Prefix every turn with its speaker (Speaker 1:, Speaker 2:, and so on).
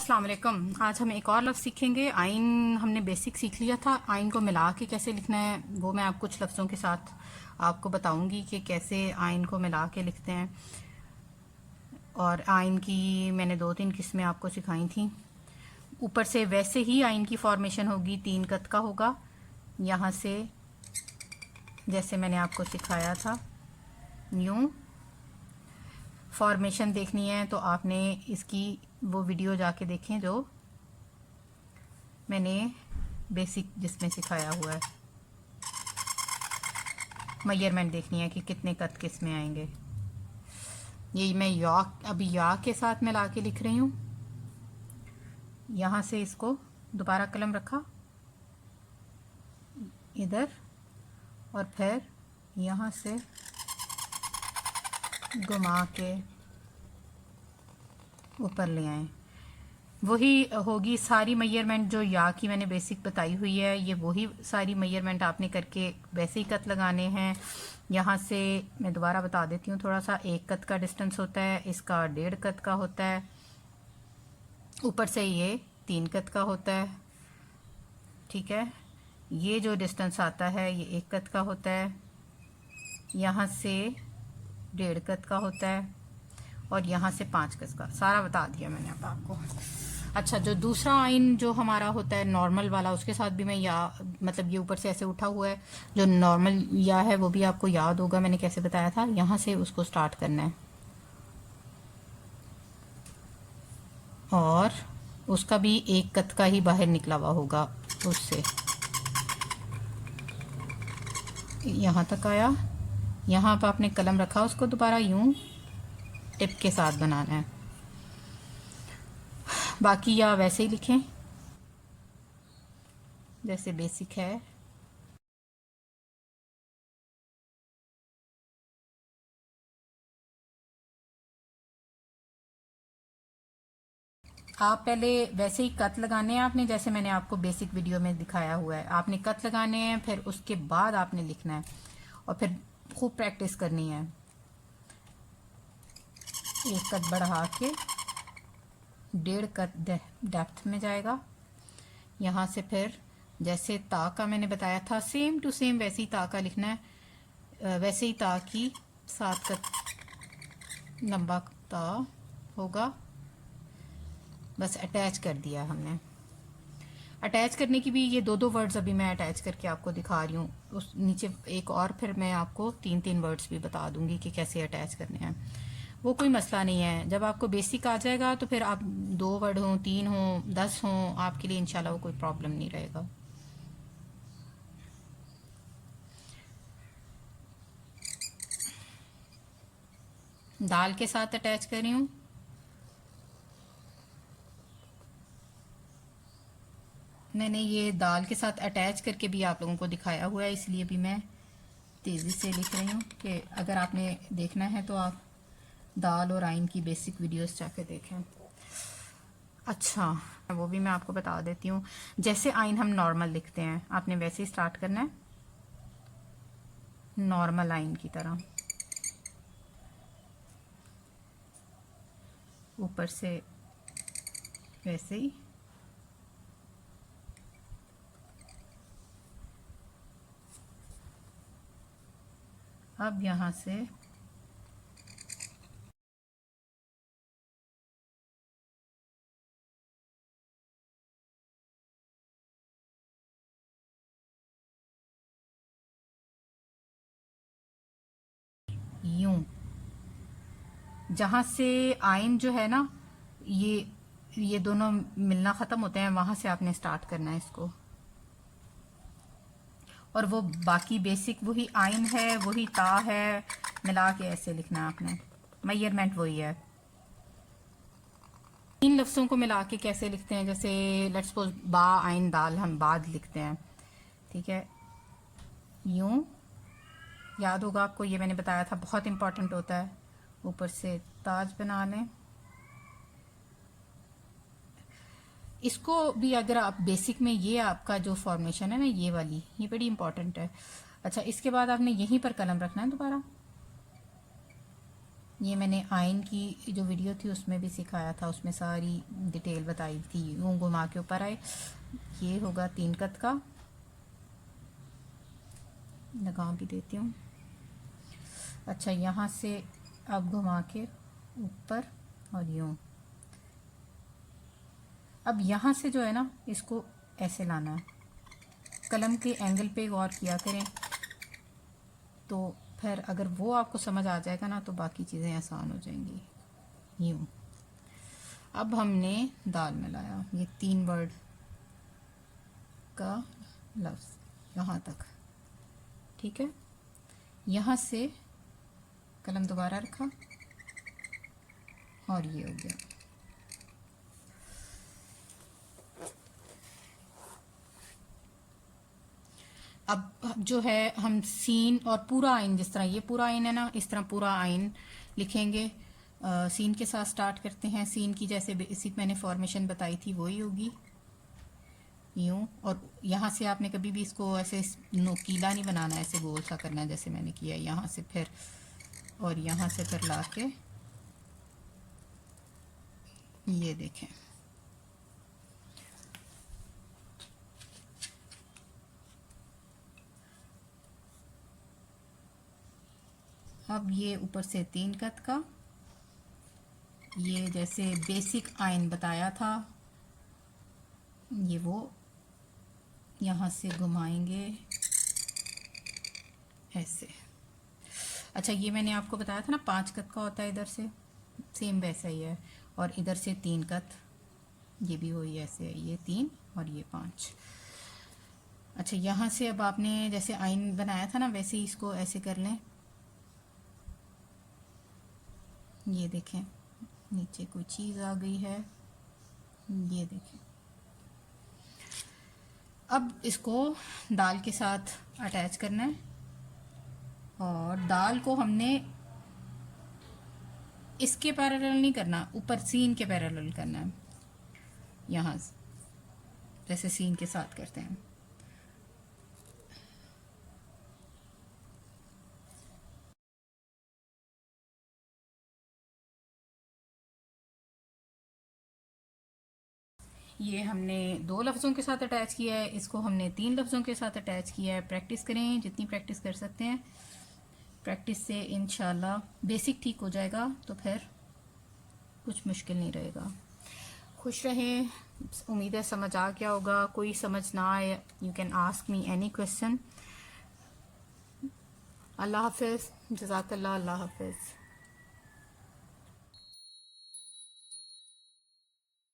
Speaker 1: अस्सलाम वालेकुम। आज हम एक और लफ्ज़ सीखेंगे। आइन हमने बेसिक सीख लिया था। आइन को मिला के कैसे लिखना है वो मैं आप कुछ लफ्ज़ों के साथ आपको बताऊंगी कि कैसे आइन को मिला के लिखते हैं। और आइन की मैंने 2-3 किस्में आपको सिखाई थी। ऊपर से वैसे ही आइन की फॉर्मेशन होगी, 3 कत का होगा। यहाँ से जैसे मैंने आपको सिखाया था यूँ फॉर्मेशन देखनी है तो आपने इसकी वो वीडियो जाके देखें जो मैंने बेसिक जिसमें सिखाया हुआ है। मेजरमेंट देखनी है कि कितने कत किस में आएंगे। ये मैं या अभी या के साथ मिला के लिख रही हूँ। यहाँ से इसको दोबारा कलम रखा इधर और फिर यहाँ से घुमा के ऊपर ले आए। वही होगी सारी मेजरमेंट जो या की मैंने बेसिक बताई हुई है। ये वही सारी मेजरमेंट आपने करके वैसे ही कत लगाने हैं। यहाँ से मैं दोबारा बता देती हूँ थोड़ा सा। 1 कत का डिस्टेंस होता है, इसका 1.5 कत का होता है, ऊपर से ये 3 कत का होता है। ठीक है, ये जो डिस्टेंस आता है ये 1 कत का होता है, यहाँ से 1.5 कत का होता है और यहाँ से 5 कत का। सारा बता दिया मैंने अब आपको। अच्छा, जो दूसरा आइन जो हमारा होता है नॉर्मल वाला, उसके साथ भी मैं या मतलब ये ऊपर से ऐसे उठा हुआ है जो नॉर्मल या है वो भी आपको याद होगा मैंने कैसे बताया था। यहाँ से उसको स्टार्ट करना है और उसका भी 1 कत का ही बाहर निकला हुआ होगा। उससे यहाँ तक आया, यहाँ पर आपने कलम रखा, उसको दोबारा यूं टिप के साथ बनाना है। बाकी या वैसे ही लिखें जैसे बेसिक है। आप पहले वैसे ही कत लगाने हैं आपने, जैसे मैंने आपको बेसिक वीडियो में दिखाया हुआ है। आपने कत लगाने हैं, फिर उसके बाद आपने लिखना है और फिर खूब प्रैक्टिस करनी है। 1 कत बढ़ा के 1.5 कत डेप्थ में जाएगा। यहाँ से फिर जैसे ता का मैंने बताया था सेम टू सेम वैसे ही ता का लिखना है। वैसे ही ता की 7 कत लंबा ता होगा। बस अटैच कर दिया हमने। अटैच करने की भी ये 2-2 वर्ड्स अभी मैं अटैच करके आपको दिखा रही हूँ। उस नीचे एक और फिर मैं आपको 3-3 वर्ड्स भी बता दूंगी कि कैसे अटैच करने हैं। वो कोई मसला नहीं है। जब आपको बेसिक आ जाएगा तो फिर आप 2 वर्ड हों, 3 हों, 10 हों, आपके लिए इंशाल्लाह वो कोई प्रॉब्लम नहीं रहेगा। दाल के साथ अटैच कर रही हूँ। मैंने ये दाल के साथ अटैच करके भी आप लोगों को दिखाया हुआ है, इसलिए भी मैं तेज़ी से लिख रही हूँ कि अगर आपने देखना है तो आप दाल और आइन की बेसिक वीडियोस जाके देखें। अच्छा, वो भी मैं आपको बता देती हूँ। जैसे आइन हम नॉर्मल लिखते हैं, आपने वैसे ही स्टार्ट करना है नॉर्मल आइन की तरह। ऊपर से वैसे ही अब यहाँ से यूं, जहाँ से आइन जो है ना ये दोनों मिलना ख़त्म होते हैं, वहाँ से आपने स्टार्ट करना है इसको। और वो बाकी बेसिक वही आइन है, वही ता है, मिला के ऐसे लिखना है आपने। मेजरमेंट वही है। 3 लफ्ज़ों को मिला के कैसे लिखते हैं, जैसे लेट्स सपोज बा आइन दाल हम बाद लिखते हैं। ठीक है, यूं याद होगा आपको, ये मैंने बताया था बहुत इंपॉर्टेंट होता है। ऊपर से ताज बना लें। इसको भी अगर आप बेसिक में ये आपका जो फॉर्मेशन है ना ये वाली, ये बड़ी इंपॉर्टेंट है। अच्छा, इसके बाद आपने यहीं पर कलम रखना है दोबारा, ये मैंने आयन की जो वीडियो थी उसमें भी सिखाया था, उसमें सारी डिटेल बताई थी। यूँ घुमा के ऊपर आए, ये होगा 3 कत का, लगा भी देती हूँ। अच्छा, यहाँ से अब घुमा के ऊपर और यूँ। अब यहाँ से जो है ना, इसको ऐसे लाना है। कलम के एंगल पे गौर किया करें, तो फिर अगर वो आपको समझ आ जाएगा ना तो बाकी चीज़ें आसान हो जाएंगी। यूँ अब हमने दाल मिलाया, ये 3 वर्ड का लफ्ज़ यहाँ तक, ठीक है। यहाँ से कलम दोबारा रखा और ये हो गया। अब जो है हम सीन और पूरा आइन, जिस तरह ये पूरा आइन है ना, इस तरह पूरा आइन लिखेंगे। सीन के साथ स्टार्ट करते हैं। सीन की जैसे बेसिक मैंने फॉर्मेशन बताई थी वही होगी, यूँ। और यहाँ से आपने कभी भी इसको ऐसे नोकीला नहीं बनाना, ऐसे गोल सा करना है जैसे मैंने किया। यहाँ से फिर और यहाँ से फिर ला के ये देखें, अब ये ऊपर से 3 कत का, ये जैसे बेसिक आइन बताया था, ये वो यहाँ से घुमाएंगे ऐसे। अच्छा, ये मैंने आपको बताया था ना 5 कत का होता है इधर से, सेम वैसा ही है। और इधर से 3 कत, ये भी वही ऐसे है, ये 3 और ये 5। अच्छा, यहाँ से अब आपने जैसे आइन बनाया था ना वैसे ही इसको ऐसे कर लें। ये देखें, नीचे कोई चीज़ आ गई है, ये देखें। अब इसको दाल के साथ अटैच करना है और दाल को हमने इसके पैरेलल नहीं करना, ऊपर सीन के पैरेलल करना है, यहाँ जैसे सीन के साथ करते हैं। ये हमने 2 लफ्ज़ों के साथ अटैच किया है, इसको हमने 3 लफ्ज़ों के साथ अटैच किया है। प्रैक्टिस करें, जितनी प्रैक्टिस कर सकते हैं। प्रैक्टिस से इंशाल्लाह बेसिक ठीक हो जाएगा, तो फिर कुछ मुश्किल नहीं रहेगा। खुश रहें, उम्मीद है समझ आ गया होगा। कोई समझ ना आए, you can ask me any question. अल्लाह हाफिज़, जज़ाकल्लाह, अल्लाह हाफिज़।